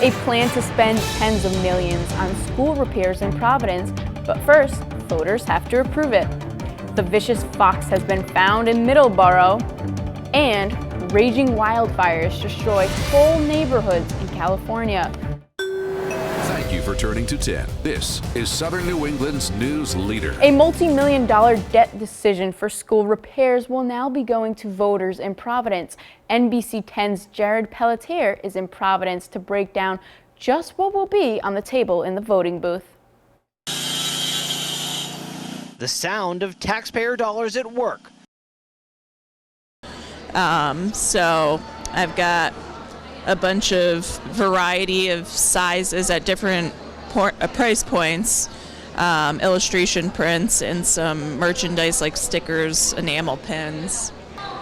a plan to spend tens of millions on school repairs in Providence, but first, voters have to approve it. The vicious fox has been found in Middleborough, and raging wildfires destroy whole neighborhoods in California. Thank you for turning to 10. This is Southern New England's news leader. A multi-million-dollar debt decision for school repairs will now be going to voters in Providence. NBC 10's Jared Pelletier is in Providence to break down just what will be on the table in the voting booth. The sound of taxpayer dollars at work. So I've got a bunch of variety of sizes at different price points, illustration prints, and some merchandise like stickers, enamel pins.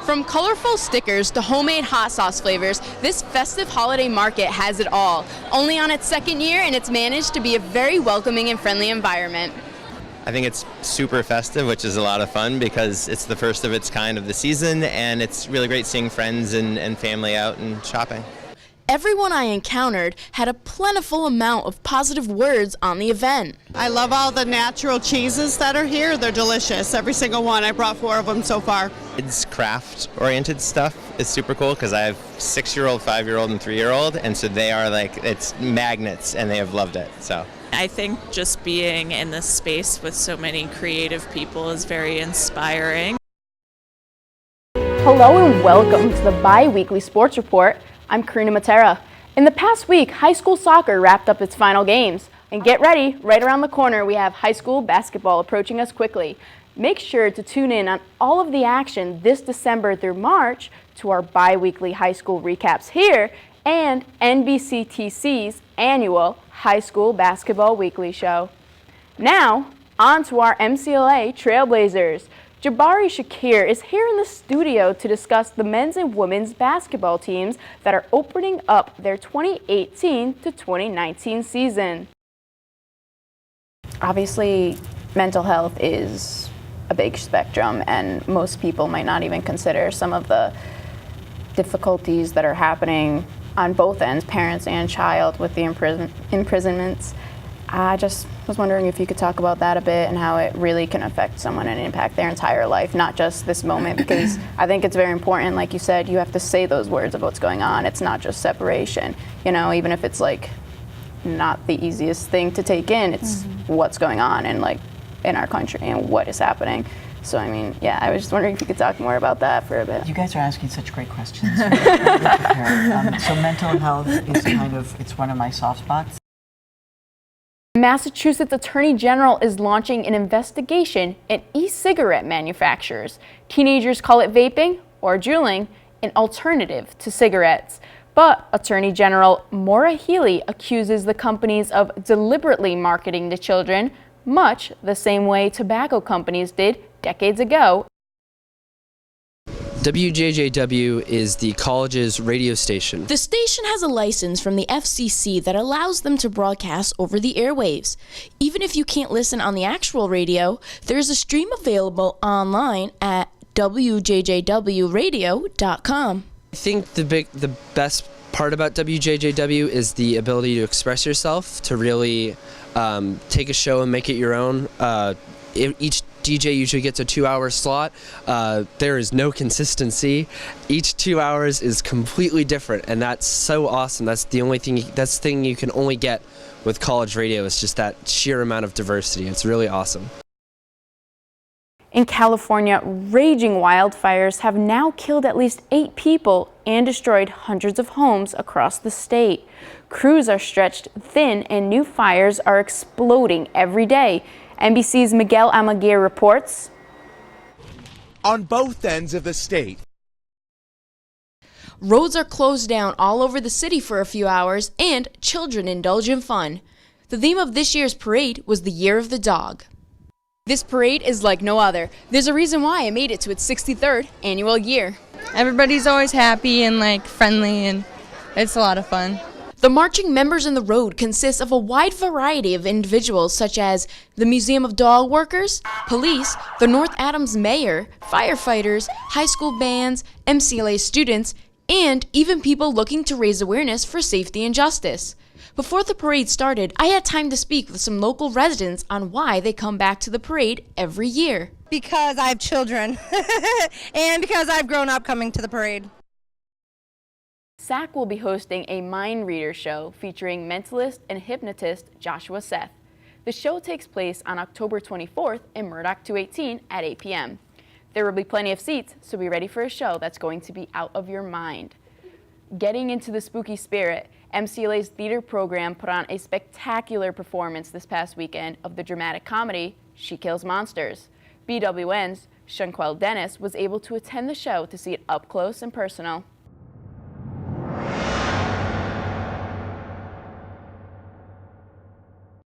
From colorful stickers to homemade hot sauce flavors, this festive holiday market has it all. Only on its second year, and it's managed to be a very welcoming and friendly environment. I think it's super festive, which is a lot of fun because it's the first of its kind of the season, and it's really great seeing friends and family out and shopping. Everyone I encountered had a plentiful amount of positive words on the event. I love all the natural cheeses that are here. They're delicious, every single one. I brought 4 of them so far. Kids craft-oriented stuff is super cool because I have 6-year-old, 5-year-old, and 3-year-old, and so they are like, it's magnets, and they have loved it. So I think just being in this space with so many creative people is very inspiring. Hello and welcome to the bi-weekly sports report. I'm Karina Mattera. In the past week, high school soccer wrapped up its final games. And get ready, right around the corner we have high school basketball approaching us quickly. Make sure to tune in on all of the action this December through March to our bi-weekly high school recaps here and NBCTC's annual High School Basketball Weekly Show. Now, on to our MCLA Trailblazers. Jabari Shakir is here in the studio to discuss the men's and women's basketball teams that are opening up their 2018 to 2019 season. Obviously, mental health is a big spectrum, and most people might not even consider some of the difficulties that are happening on both ends, parents and child, with the imprisonments. I just was wondering if you could talk about that a bit and how it really can affect someone and impact their entire life, not just this moment, because I think it's very important. Like you said, you have to say those words of what's going on. It's not just separation, you know, even if it's like not the easiest thing to take in, it's what's going on and like in our country and what is happening. So, I mean, yeah, I was just wondering if you could talk more about that for a bit. You guys are asking such great questions. So mental health is it's one of my soft spots. Massachusetts Attorney General is launching an investigation in e-cigarette manufacturers. Teenagers call it vaping or juuling, an alternative to cigarettes. But Attorney General Maura Healey accuses the companies of deliberately marketing to children, much the same way tobacco companies did decades ago. WJJW is the college's radio station. The station has a license from the FCC that allows them to broadcast over the airwaves. Even if you can't listen on the actual radio, there's a stream available online at wjjwradio.com. I think the best part about WJJW is the ability to express yourself, to really take a show and make it your own. Each DJ usually gets a 2-hour slot. There is no consistency. Each 2 hours is completely different, and that's so awesome. That's the thing you can only get with college radio, is just that sheer amount of diversity. It's really awesome. In California, raging wildfires have now killed at least 8 people and destroyed hundreds of homes across the state. Crews are stretched thin and new fires are exploding every day. NBC's Miguel Almaguer reports. On both ends of the state, roads are closed down all over the city for a few hours, and children indulge in fun. The theme of this year's parade was the Year of the Dog. This parade is like no other. There's a reason why it made it to its 63rd annual year. Everybody's always happy and friendly, and it's a lot of fun. The marching members in the road consist of a wide variety of individuals, such as the Museum of Dog Workers, police, the North Adams mayor, firefighters, high school bands, MCLA students, and even people looking to raise awareness for safety and justice. Before the parade started, I had time to speak with some local residents on why they come back to the parade every year. Because I have children and because I've grown up coming to the parade. SAC will be hosting a mind reader show featuring mentalist and hypnotist Joshua Seth. The show takes place on October 24th in Murdoch 218 at 8 p.m. There will be plenty of seats, so be ready for a show that's going to be out of your mind. Getting into the spooky spirit, MCLA's theater program put on a spectacular performance this past weekend of the dramatic comedy She Kills Monsters. BWN's Shanquelle Dennis was able to attend the show to see it up close and personal.